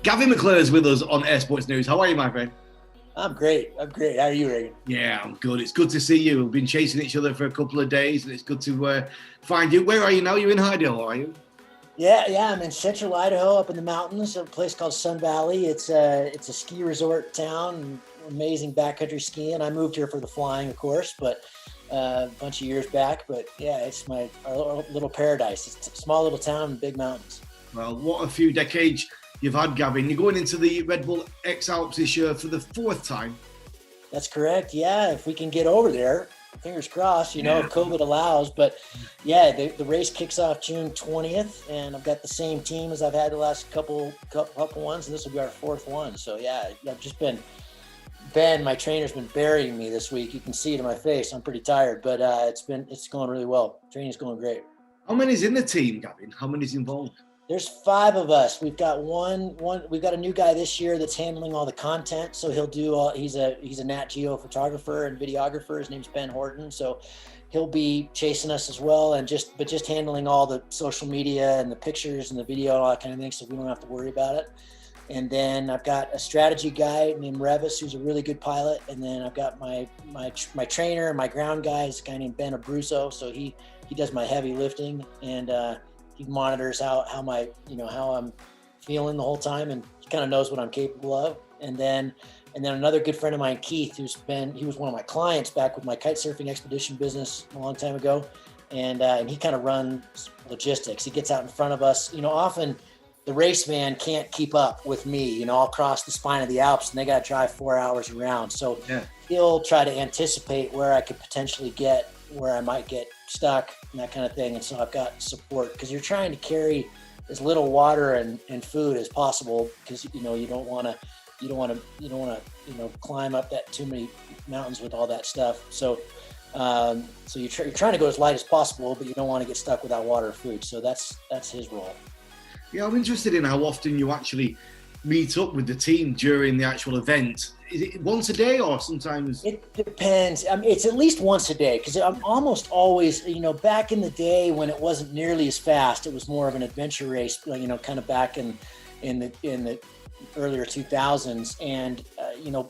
Gavin McClurg is with us on Air Sports News. How are you, my friend? I'm great. How are you, Regan? Yeah, I'm good. It's good to see you. We've been chasing each other for a couple of days, and it's good to find you. Where are you now? You're in Idaho, are you? Yeah. I'm in central Idaho, up in the mountains, a place called Sun Valley. It's a ski resort town, amazing backcountry skiing. I moved here for the flying, of course, but a bunch of years back. But yeah, it's our little paradise. It's a small little town, big mountains. Well, what a few decades you've had, Gavin. You're going into the Red Bull X Alps this year for the fourth time. That's correct. Yeah, if we can get over there, fingers crossed, if COVID allows. But yeah, the race kicks off June 20th, and I've got the same team as I've had the last couple ones, and this will be our fourth one. So yeah, I've just been, Ben, my trainer's been burying me this week. You can see it in my face. I'm pretty tired, but it's going really well. Training's going great. How many's in the team, Gavin? How many's involved? There's 5 of us. We've got we've got a new guy this year that's handling all the content. So he'll do he's a Nat Geo photographer and videographer. His name's Ben Horton. So he'll be chasing us as well, and just handling all the social media and the pictures and the video and all that kind of thing, so we don't have to worry about it. And then I've got a strategy guy named Revis, who's a really good pilot. And then I've got my trainer and my ground guy is a guy named Ben Abruzzo. So he does my heavy lifting, and he monitors how I'm feeling the whole time, and he kind of knows what I'm capable of. And then another good friend of mine, Keith, he was one of my clients back with my kite surfing expedition business a long time ago. And he kind of runs logistics. He gets out in front of us. Often the race van can't keep up with me, I'll cross the spine of the Alps and they got to drive 4 hours around. So yeah, he'll try to anticipate where I could potentially get, where I might get stuck and that kind of thing. And so I've got support, because you're trying to carry as little water and food as possible, because you don't want to climb up that too many mountains with all that stuff. So you're trying to go as light as possible, but you don't want to get stuck without water or food. So that's his role. Yeah, I'm interested in how often you actually meet up with the team during the actual event. Is it once a day or sometimes? It depends. It's at least once a day, because I'm almost always, back in the day when it wasn't nearly as fast, it was more of an adventure race, kind of back in the earlier 2000s. And,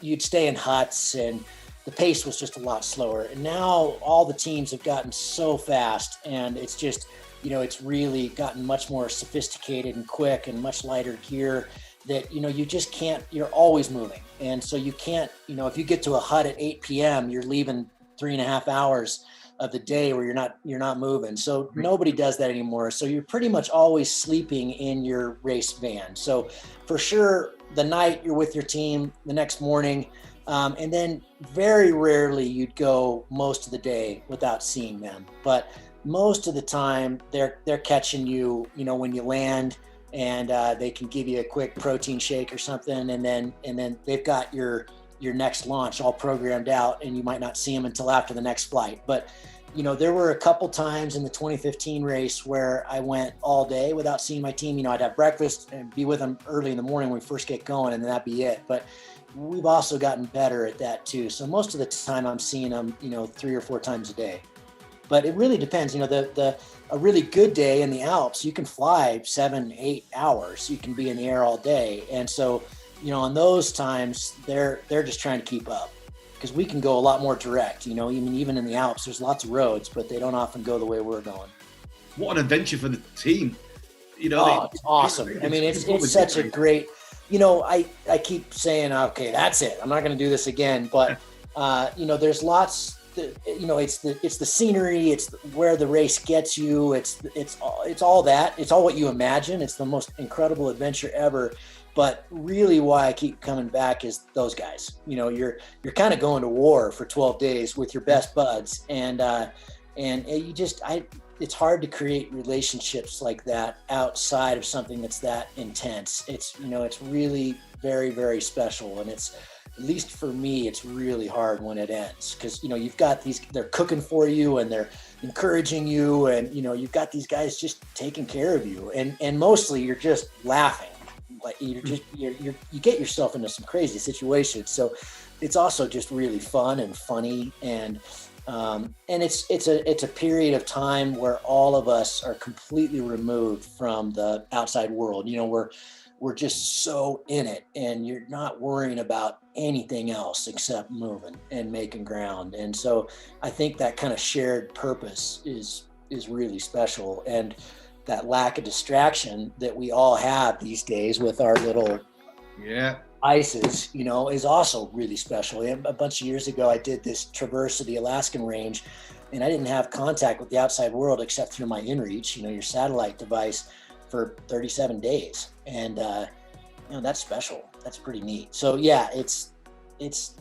you'd stay in huts and the pace was just a lot slower. And now all the teams have gotten so fast, and it's just, it's really gotten much more sophisticated and quick and much lighter gear that, you just can't, you're always moving. And so you can't, if you get to a hut at 8 p.m., you're leaving 3.5 hours of the day where you're not moving. So nobody does that anymore. So you're pretty much always sleeping in your race van. So for sure, the night you're with your team, the next morning, and then very rarely you'd go most of the day without seeing them. But most of the time they're catching you, when you land, and they can give you a quick protein shake or something, and then they've got your next launch all programmed out, and you might not see them until after the next flight. But there were a couple times in the 2015 race where I went all day without seeing my team. I'd have breakfast and be with them early in the morning when we first get going, and then that'd be it. But we've also gotten better at that too. So most of the time I'm seeing them, 3 or 4 times a day. But it really depends. A really good day in the Alps, you can fly 7-8 hours. You can be in the air all day. And so, on those times, they're just trying to keep up, because we can go a lot more direct. Even in the Alps, there's lots of roads, but they don't often go the way we're going. What an adventure for the team. It's awesome. It's such a great, I keep saying, okay, that's it. I'm not going to do this again. But, there's lots. It's the scenery, it's where the race gets you, it's all that, it's all what you imagine. It's the most incredible adventure ever. But really why I keep coming back is those guys. You're kind of going to war for 12 days with your best buds, and it's hard to create relationships like that outside of something that's that intense. It's really very, very special, and it's, at least for me, it's really hard when it ends, because you've got they're cooking for you and they're encouraging you, and you've got these guys just taking care of you, and mostly you're just laughing, like you get yourself into some crazy situations. So it's also just really fun and funny, and And it's a period of time where all of us are completely removed from the outside world. We're just so in it, and you're not worrying about anything else except moving and making ground. And so I think that kind of shared purpose is really special. And that lack of distraction that we all have these days with our little ices, is also really special. And a bunch of years ago, I did this traverse of the Alaskan range, and I didn't have contact with the outside world except through my inReach, your satellite device, for 37 days. And, that's special. That's pretty neat. So yeah, it's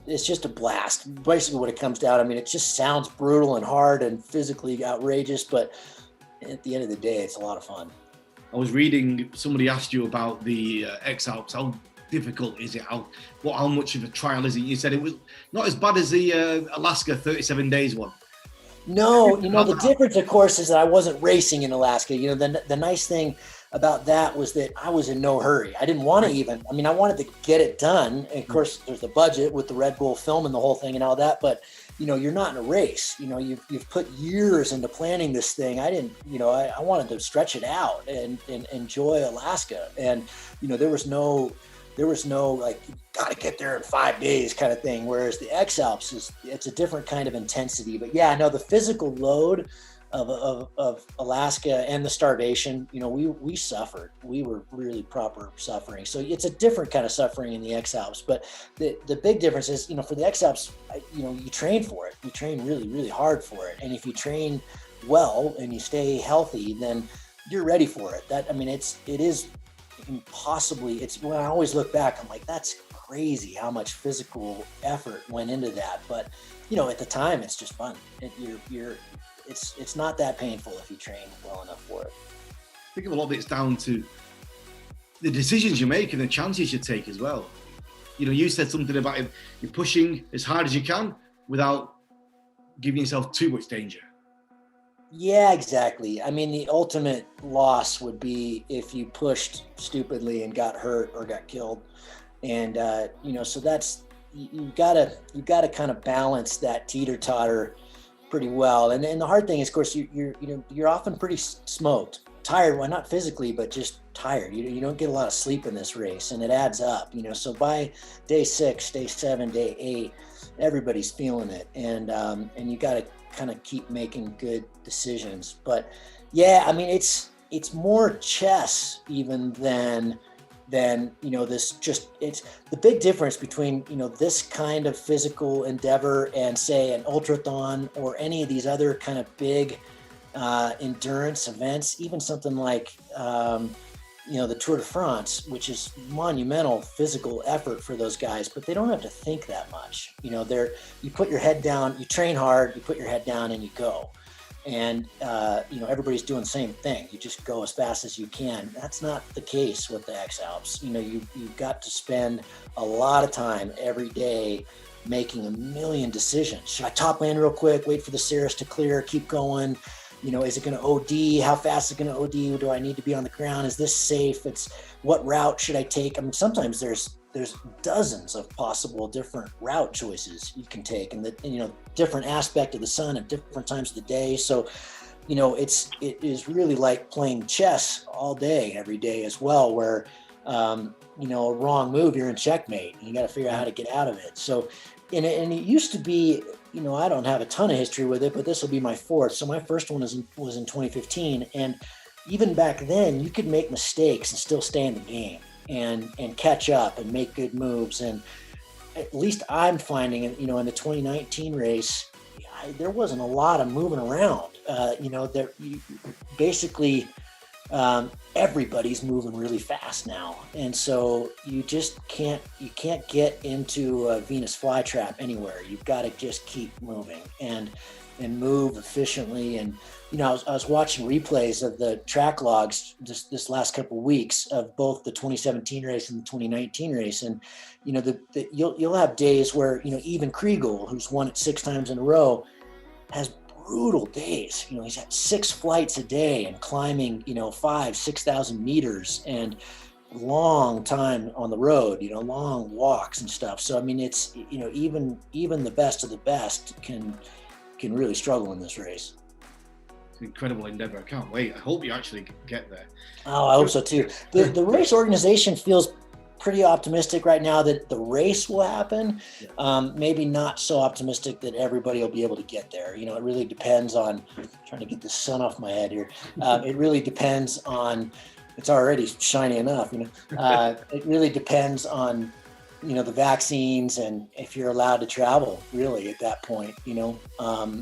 just a blast. Basically what it comes down, it just sounds brutal and hard and physically outrageous, but at the end of the day, it's a lot of fun. I was reading, somebody asked you about the X-Alps. How difficult is it? How much of a trial is it? You said it was not as bad as the Alaska 37 days one. No, the difference, of course, is that I wasn't racing in Alaska. The nice thing about that was that I was in no hurry. I didn't want to even, I wanted to get it done. And of course, there's the budget with the Red Bull film and the whole thing and all that. But, you're not in a race. You've put years into planning this thing. I didn't, I wanted to stretch it out and enjoy Alaska. And, there was no like, you got to get there in 5 days kind of thing. Whereas the X-Alps it's a different kind of intensity. But yeah, no, the physical load of Alaska and the starvation, we suffered. We were really proper suffering. So it's a different kind of suffering in the X-Alps. But the big difference is, for the X-Alps, you train for it. You train really, really hard for it. And if you train well and you stay healthy, then you're ready for it. It is impossibly, it's when I always look back, I'm like, that's crazy how much physical effort went into that. But at the time, it's just fun. It's not that painful if you train well enough for it. I think a lot of it's down to the decisions you make and the chances you take as well. You said something about it, you're pushing as hard as you can without giving yourself too much danger. Yeah, exactly. The ultimate loss would be if you pushed stupidly and got hurt or got killed. And, so that's, you've got to kind of balance that teeter-totter pretty well. And the hard thing is, of course, you're often pretty smoked, tired. Well, not physically, but just tired. You don't get a lot of sleep in this race, and it adds up, so by day 6, day 7, day 8, everybody's feeling it. And you got to kind of keep making good decisions. But yeah, it's more chess even than this, just, it's the big difference between, this kind of physical endeavor and say an ultrathon or any of these other kind of big endurance events, even something like, the Tour de France, which is monumental physical effort for those guys, but they don't have to think that much. You put your head down, you train hard, you put your head down and you go. And, everybody's doing the same thing. You just go as fast as you can. That's not the case with the X-Alps. You've got to spend a lot of time every day making a million decisions. Should I top land real quick, wait for the cirrus to clear, keep going? Is it going to OD? How fast is it going to OD? Do I need to be on the ground? Is this safe? What route should I take? Sometimes there's dozens of possible different route choices you can take, and different aspect of the sun at different times of the day. So, it is really like playing chess all day, every day as well, where, a wrong move, you're in checkmate, and you got to figure out how to get out of it. So, and it used to be, I don't have a ton of history with it, but this will be my fourth. So my first one was in 2015. And even back then you could make mistakes and still stay in the game and catch up and make good moves. And at least I'm finding it, in the 2019 race, there wasn't a lot of moving around. Basically everybody's moving really fast now. And so you just can't get into a Venus flytrap anywhere. You've got to just keep moving and move efficiently. And, I was watching replays of the track logs this last couple of weeks of both the 2017 race and the 2019 race. And, you'll have days where, even Kriegel, who's won it 6 times in a row, has brutal days. He's at 6 flights a day and climbing, 5,000-6,000 meters and long time on the road, long walks and stuff. So, it's, even the best of the best can can really struggle in this race. It's an incredible endeavor. I can't wait. I hope you actually get there. Oh, I hope so too. The race organization feels pretty optimistic right now that the race will happen. Maybe not so optimistic that everybody will be able to get there. You know, it really depends on, trying to get the sun off my head here. It really depends on, it's already shiny enough, you know, it really depends on, you know, the vaccines and if you're allowed to travel really at that point, you know.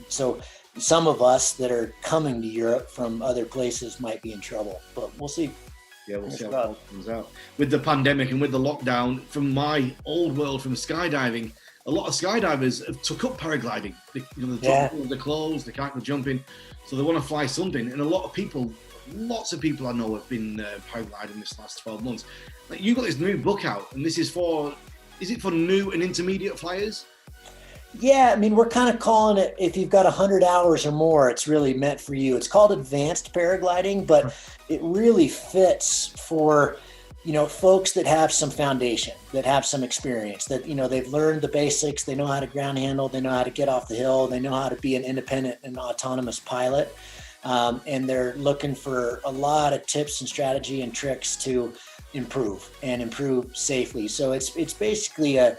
So some of us that are coming to Europe from other places might be in trouble, but we'll see. Yeah, we'll see how it comes out. With the pandemic and with the lockdown, from my old world, from skydiving, a lot of skydivers have took up paragliding. The top floors are closed, they can't go jumping, so they want to fly something. And a lot of people, lots of people I know have been paragliding this last 12 months. Like, you've got this new book out, and this is it for new and intermediate flyers? Yeah, I mean, we're kind of calling it, if you've got 100 hours or more, it's really meant for you. It's called advanced paragliding, but it really fits for, you know, folks that have some foundation, that have some experience, that, you know, they've learned the basics, they know how to ground handle, they know how to get off the hill, they know how to be an independent and autonomous pilot. And they're looking for a lot of tips and strategy and tricks to improve safely. So it's basically a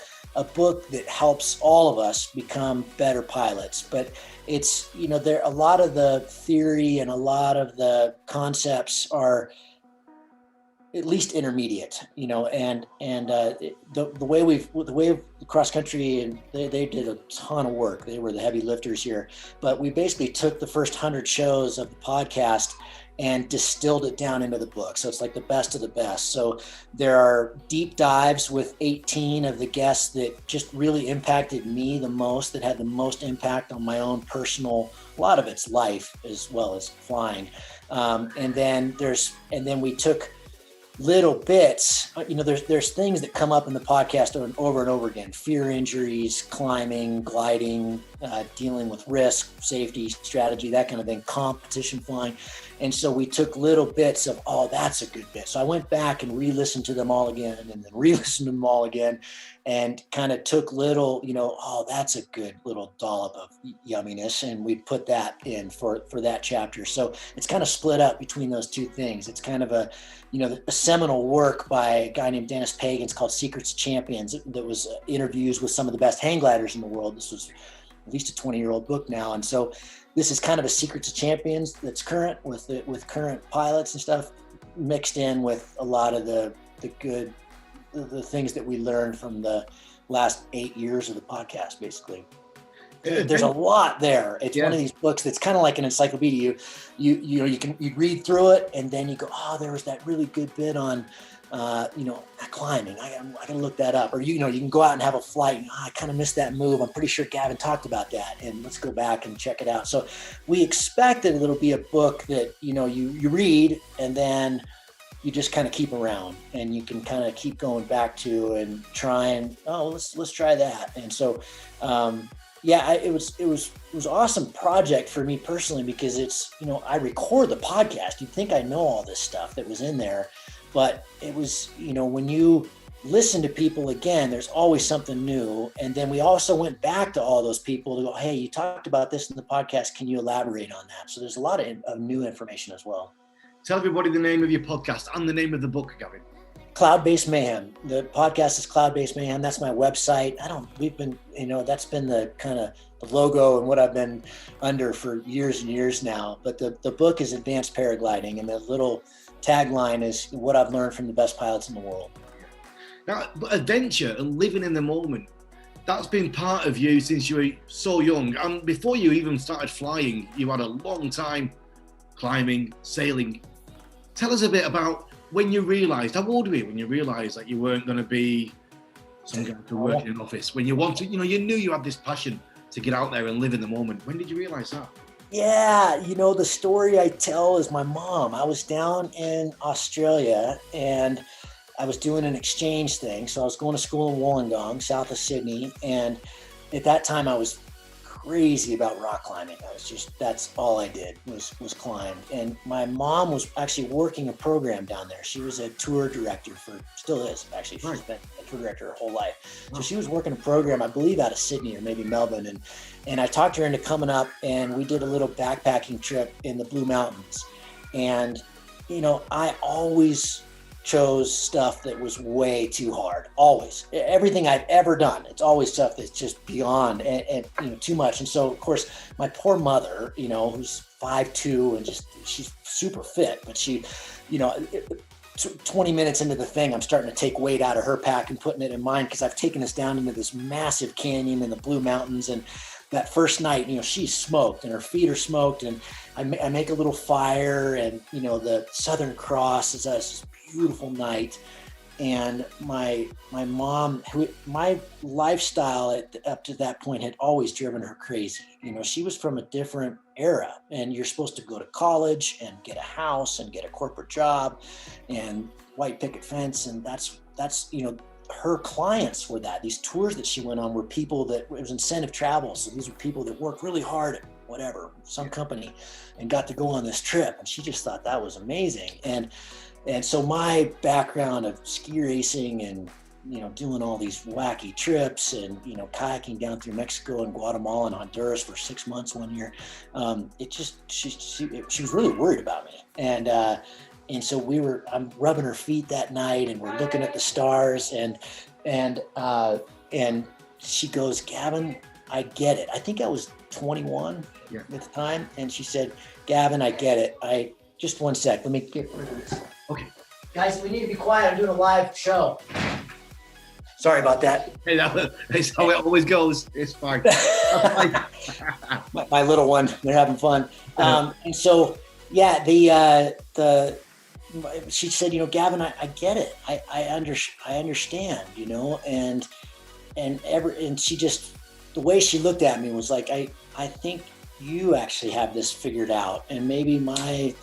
book that helps all of us become better pilots. But it's, you know, there, a lot of the theory and a lot of the concepts are at least intermediate, you know, and the way cross country, and they did a ton of work. They were the heavy lifters here, but we basically took the first 100 shows of the podcast and distilled it down into the book. So it's like the best of the best. So there are deep dives with 18 of the guests that just really impacted me the most, that had the most impact on my own personal, a lot of it's life as well as flying. And then we took little bits, you know, there's things that come up in the podcast over and over again: fear injuries, climbing, gliding, dealing with risk, safety, strategy, that kind of thing, competition flying. And so we took little bits of, oh, that's a good bit. So I went back and re-listened to them all again, and then re-listened to them all again, and kind of took little, you know, oh, that's a good little dollop of yumminess, and we put that in for that chapter. So it's kind of split up between those two things. It's kind of a, you know, a seminal work by a guy named Dennis Pagans called Secrets of Champions, that was interviews with some of the best hang gliders in the world. This was at least a 20-year-old book now. And so this is kind of a Secrets of Champions that's current with current pilots and stuff, mixed in with a lot of the things that we learned from the last 8 years of the podcast, basically. There's a lot there. It's one of these books that's kind of like an encyclopedia. You read through it, and then you go, oh, there was that really good bit on, you know, climbing. I gotta look that up. Or, you know, you can go out and have a flight. And, I kind of missed that move. I'm pretty sure Gavin talked about that, and let's go back and check it out. So we expect that it'll be a book that, you know, you read, and then you just kind of keep around, and you can kind of keep going back to and try and, let's try that. And so, it was awesome project for me personally, because it's, you know, I record the podcast. You'd think I know all this stuff that was in there, but it was, you know, when you listen to people again, there's always something new. And then we also went back to all those people to go, hey, you talked about this in the podcast. Can you elaborate on that? So there's a lot of new information as well. Tell everybody the name of your podcast and the name of the book, Gavin. Cloud-Based Mayhem. The podcast is Cloud-Based Mayhem. That's my website. That's been the kind of the logo and what I've been under for years and years now. But the book is Advanced Paragliding, and the little tagline is what I've learned from the best pilots in the world. Now, but adventure and living in the moment, that's been part of you since you were so young. And before you even started flying, you had a long time climbing, sailing. Tell us a bit about when you realised, how old were you when you realised that you weren't going to be some guy to work in an office? When you wanted, you knew you had this passion to get out there and live in the moment. When did you realise that? Yeah, the story I tell is my mom. I was down in Australia, and I was doing an exchange thing. So I was going to school in Wollongong, south of Sydney. And at that time I was crazy about rock climbing. That's all I did was climb. And my mom was actually working a program down there. She was a tour director still is actually. She's been a tour director her whole life. So she was working a program, I believe out of Sydney or maybe Melbourne. And I talked her into coming up, and we did a little backpacking trip in the Blue Mountains. And, I always chose stuff that was way too hard. Always. Everything I've ever done, it's always stuff that's just beyond and too much. And so, of course, my poor mother, who's 5'2" and she's super fit, but she, 20 minutes into the thing, I'm starting to take weight out of her pack and putting it in mine, because I've taken us down into this massive canyon in the Blue Mountains. And that first night, she's smoked and her feet are smoked, and I make a little fire, and the Southern Cross is this beautiful night. And my mom, my lifestyle up to that point had always driven her crazy. She was from a different era, and you're supposed to go to college and get a house and get a corporate job and white picket fence, and that's her clients were that. These tours that she went on were people that, it was incentive travel. So these were people that worked really hard at whatever, some company, and got to go on this trip. And she just thought that was amazing. And so my background of ski racing and, doing all these wacky trips and, kayaking down through Mexico and Guatemala and Honduras for 6 months one year, she was really worried about me. And so I'm rubbing her feet that night, and we're looking at the stars, and she goes, "Gavin, I get it." I think I was 21 at the time. And she said, "Gavin, I get it. Just one sec. Let me get rid of this." Okay. Guys, we need to be quiet. I'm doing a live show. Sorry about that. Hey, that's how it always goes. It's fine. my little one, they're having fun. And so, yeah, she said, "Gavin, I get it. I understand, and she just, the way she looked at me was like, I think you actually have this figured out, and maybe my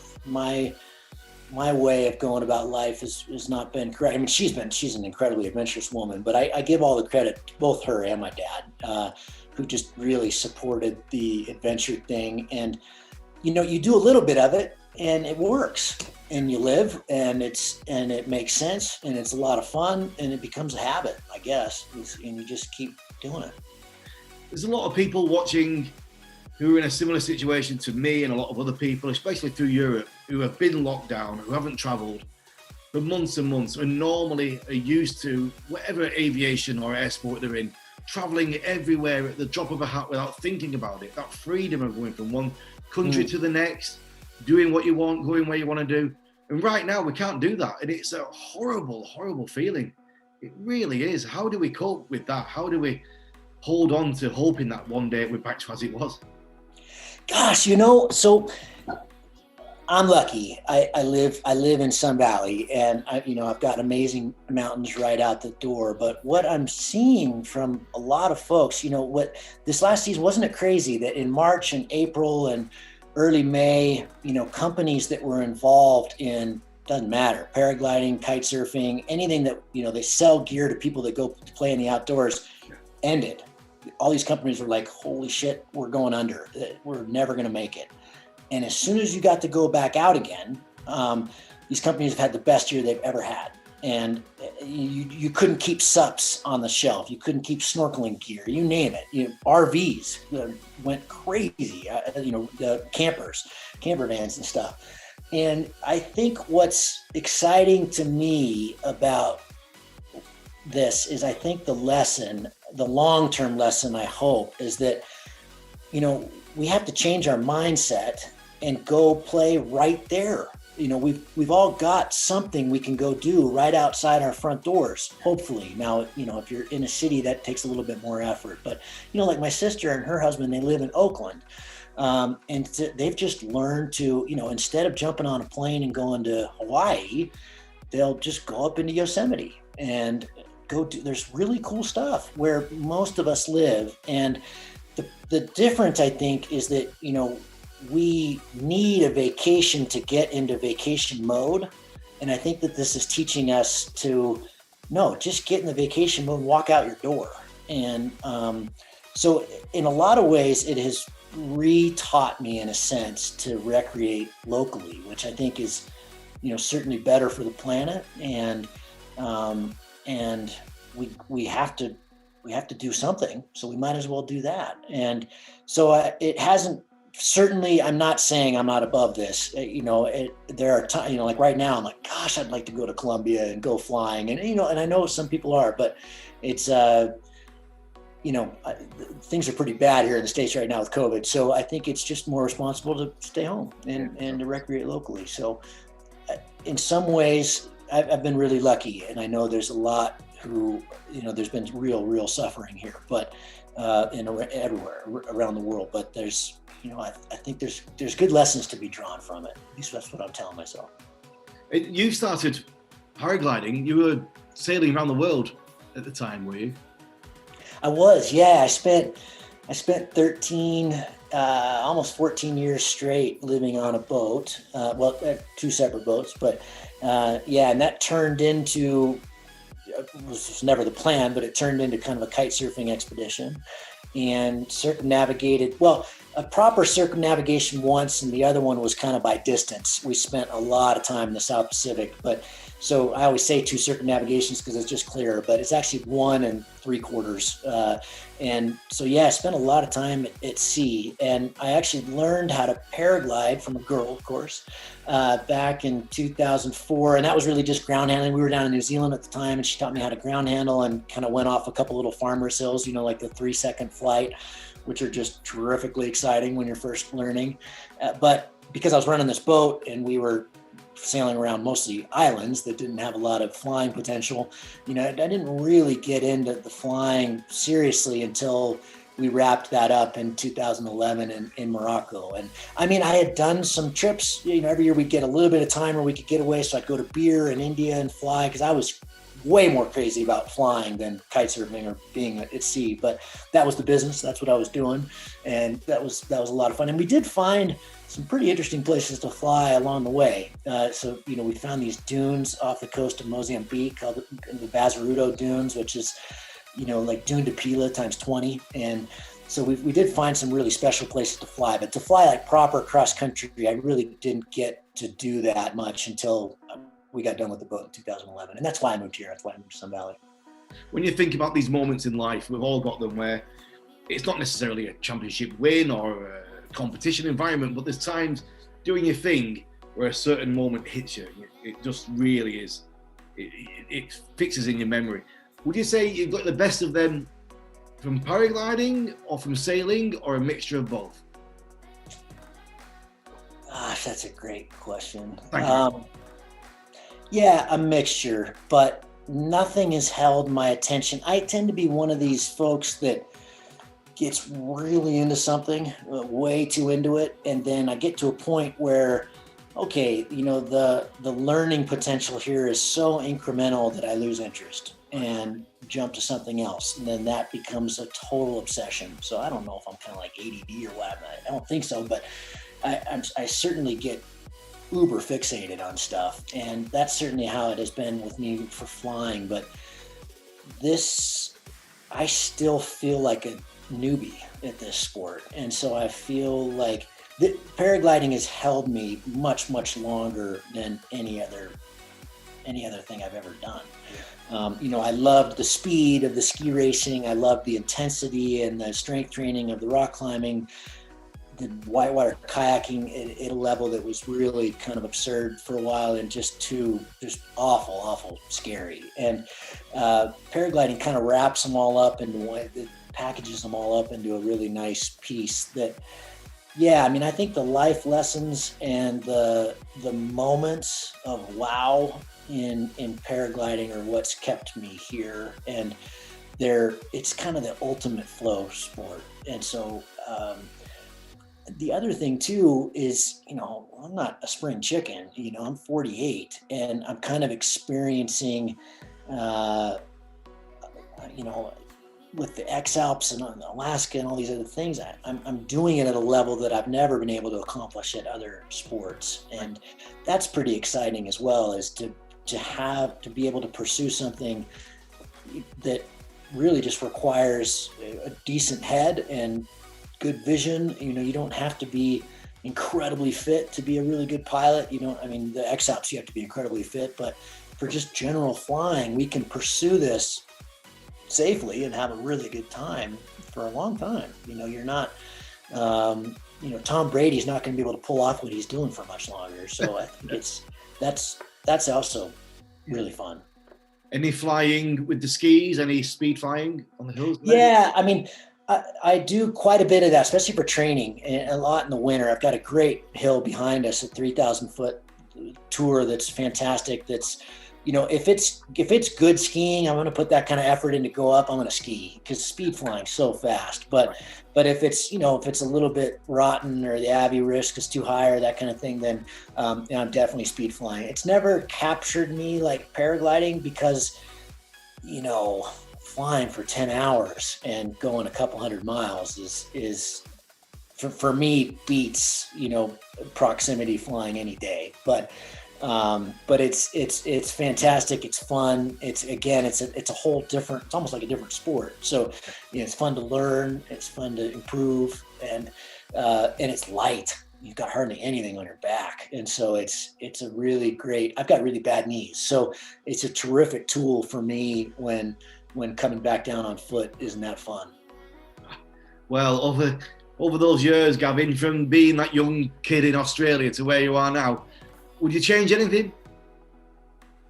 way of going about life has not been correct." I mean, she's an incredibly adventurous woman, but I give all the credit to both her and my dad, who just really supported the adventure thing. And, you do a little bit of it and it works, and you live, and it makes sense, and it's a lot of fun, and it becomes a habit, I guess, and you just keep doing it. There's a lot of people watching who are in a similar situation to me and a lot of other people, especially through Europe, who have been locked down, who haven't traveled for months and months, and normally are used to whatever aviation or air sport they're in, traveling everywhere at the drop of a hat without thinking about it. That freedom of going from one country to the next, doing what you want, going where you want to do. And right now we can't do that. And it's a horrible, horrible feeling. It really is. How do we cope with that? How do we hold on to hoping that one day we're back to as it was? Gosh, so I'm lucky. I live in Sun Valley, and I've got amazing mountains right out the door. But what I'm seeing from a lot of folks, what this last season, wasn't it crazy that in March and April and early May, companies that were involved in, doesn't matter, paragliding, kite surfing, anything that, they sell gear to people that go to play in the outdoors, ended. All these companies were like, holy shit, we're going under. We're never going to make it. And as soon as you got to go back out again, these companies have had the best year they've ever had. And you couldn't keep SUPs on the shelf. You couldn't keep snorkeling gear, you name it. RVs went crazy, the camper vans and stuff. And I think what's exciting to me about this is, I think the long-term lesson, I hope, is that, we have to change our mindset and go play right there. We've all got something we can go do right outside our front doors, hopefully. Now, if you're in a city, that takes a little bit more effort. But, like my sister and her husband, they live in Oakland. And they've just learned to, instead of jumping on a plane and going to Hawaii, they'll just go up into Yosemite and there's really cool stuff where most of us live. And the difference, I think, is that, we need a vacation to get into vacation mode. And I think that this is teaching us to, just get in the vacation mode and walk out your door. And So in a lot of ways, it has re-taught me in a sense to recreate locally, which I think is, certainly better for the planet. And we have to do something, so we might as well do that. And so it hasn't, certainly, I'm not saying I'm not above this. There are times, like right now, I'm like, gosh, I'd like to go to Colombia and go flying, and and I know some people are, but it's things are pretty bad here in the States right now with COVID. So I think it's just more responsible to stay home and to recreate locally. So in some ways, I've been really lucky, and I know there's a lot who, there's been real suffering here, but everywhere around the world. But there's, I think there's good lessons to be drawn from it. At least that's what I'm telling myself. You started paragliding. You were sailing around the world at the time, were you? I was, yeah. I spent 13, almost 14 years straight living on a boat. Two separate boats, but and that turned into, was never the plan, but it turned into kind of a kite surfing expedition, and circumnavigated, a proper circumnavigation once, and the other one was kind of by distance. We spent a lot of time in the South Pacific, but so I always say 2 circumnavigations because it's just clearer, but it's actually 1 3/4. And so, I spent a lot of time at sea, and I actually learned how to paraglide from a girl, of course, back in 2004. And that was really just ground handling. We were down in New Zealand at the time, and she taught me how to ground handle, and kind of went off a couple little farmer's hills, like the 3-second flight, which are just terrifically exciting when you're first learning. But because I was running this boat and we were sailing around mostly islands that didn't have a lot of flying potential, I didn't really get into the flying seriously until we wrapped that up in 2011 in Morocco. And I mean, I had done some trips, every year we'd get a little bit of time where we could get away. So I'd go to Beer in India and fly, because I was way more crazy about flying than kite surfing or being at sea. But that was the business. That's what I was doing. And that was a lot of fun. And we did find some pretty interesting places to fly along the way. So we found these dunes off the coast of Mozambique called the Bazarudo Dunes, which is, like Dune de Pila times 20. And so we did find some really special places to fly, but to fly like proper cross country, I really didn't get to do that much until we got done with the boat in 2011. And that's why I moved here. That's why I moved to Sun Valley. When you think about these moments in life, we've all got them where it's not necessarily a championship win or a competition environment, but there's times doing your thing where a certain moment hits you. It just really is. It fixes in your memory. Would you say you've got the best of them from paragliding or from sailing, or a mixture of both? Gosh, that's a great question. Thank you. Yeah, a mixture, but nothing has held my attention. I tend to be one of these folks that gets really into something, way too into it, and then I get to a point where, okay, the learning potential here is so incremental that I lose interest and jump to something else, and then that becomes a total obsession. So I don't know if I'm kind of like ADD or what. I don't think so, but I certainly get uber fixated on stuff, and that's certainly how it has been with me for flying. But I still feel like a newbie at this sport, and so I feel like the paragliding has held me much longer than any other thing I've ever done. I loved the speed of the ski racing. I loved the intensity and the strength training of the rock climbing, the whitewater kayaking at a level that was really kind of absurd for a while, and just awful scary. And paragliding kind of wraps them all up into packages them all up into a really nice piece that, I think the life lessons and the moments of wow in paragliding are what's kept me here. And it's kind of the ultimate flow sport. And so the other thing too is, I'm not a spring chicken, I'm 48, and I'm kind of experiencing, with the X-Alps and Alaska and all these other things, I'm doing it at a level that I've never been able to accomplish at other sports. And that's pretty exciting as well, is to be able to pursue something that really just requires a decent head and good vision. You don't have to be incredibly fit to be a really good pilot. The XOPS, you have to be incredibly fit, but for just general flying, we can pursue this safely and have a really good time for a long time. You're not, Tom Brady's not going to be able to pull off what he's doing for much longer. So I think that's also really fun. Any flying with the skis? Any speed flying on the hills? Yeah, I do quite a bit of that, especially for training, and a lot in the winter. I've got a great hill behind us, a 3,000 foot tour that's fantastic. That's, if it's good skiing, I'm going to put that kind of effort in to go up. I'm going to ski because speed flying so fast. But if it's if it's a little bit rotten or the Abbey risk is too high or that kind of thing, then I'm definitely speed flying. It's never captured me like paragliding because flying for 10 hours and going a couple hundred miles is for me beats proximity flying any day. But it's fantastic. It's fun. It's a whole different, it's almost like a different sport. So it's fun to learn, it's fun to improve, and it's light. You've got hardly anything on your back. And so it's a really great, I've got really bad knees. So it's a terrific tool for me when coming back down on foot. Isn't that fun? Well, over those years, Gavin, from being that young kid in Australia to where you are now, would you change anything?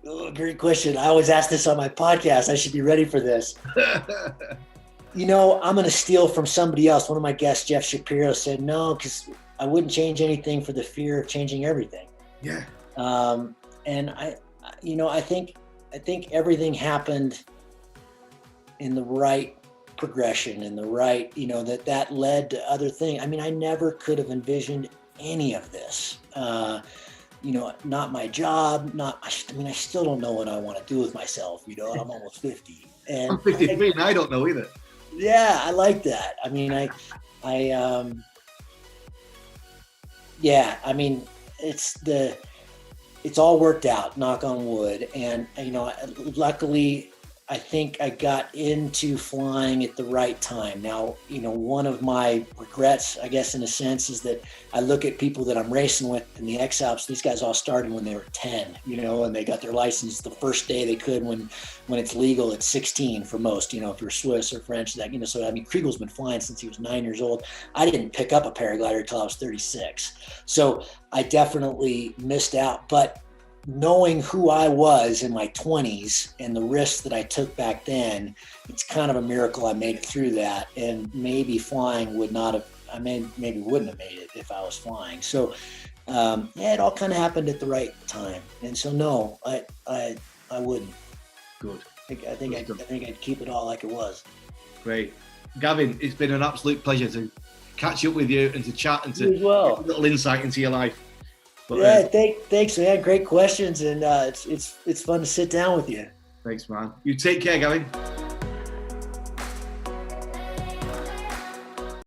Oh, great question. I always ask this on my podcast. I should be ready for this. I'm going to steal from somebody else. One of my guests, Jeff Shapiro, said no, because I wouldn't change anything for the fear of changing everything. Yeah. And I think everything happened in the right progression, in the right, that led to other things. I never could have envisioned any of this. Not my job, I still don't know what I want to do with myself, I'm almost 50. And I'm 53 and I don't know either. Yeah, I like that. It's all worked out, knock on wood. And, luckily, I think I got into flying at the right time. Now, one of my regrets, I guess, in a sense, is that I look at people that I'm racing with in the XOPS. These guys all started when they were 10, and they got their license the first day they could when it's legal at 16 for most, if you're Swiss or French, so Kriegel's been flying since he was 9 years old. I didn't pick up a paraglider until I was 36. So I definitely missed out, but knowing who I was in my 20s and the risks that I took back then, it's kind of a miracle I made it through that. And maybe flying would not have, maybe wouldn't have made it if I was flying. So, it all kind of happened at the right time. And so, no, I wouldn't. Good. I think I'd keep it all like it was. Great. Gavin, it's been an absolute pleasure to catch up with you and to chat and to you as well. Get a little insight into your life. But, thanks, man. Great questions, and it's fun to sit down with you. Thanks, man. You take care, Gavin.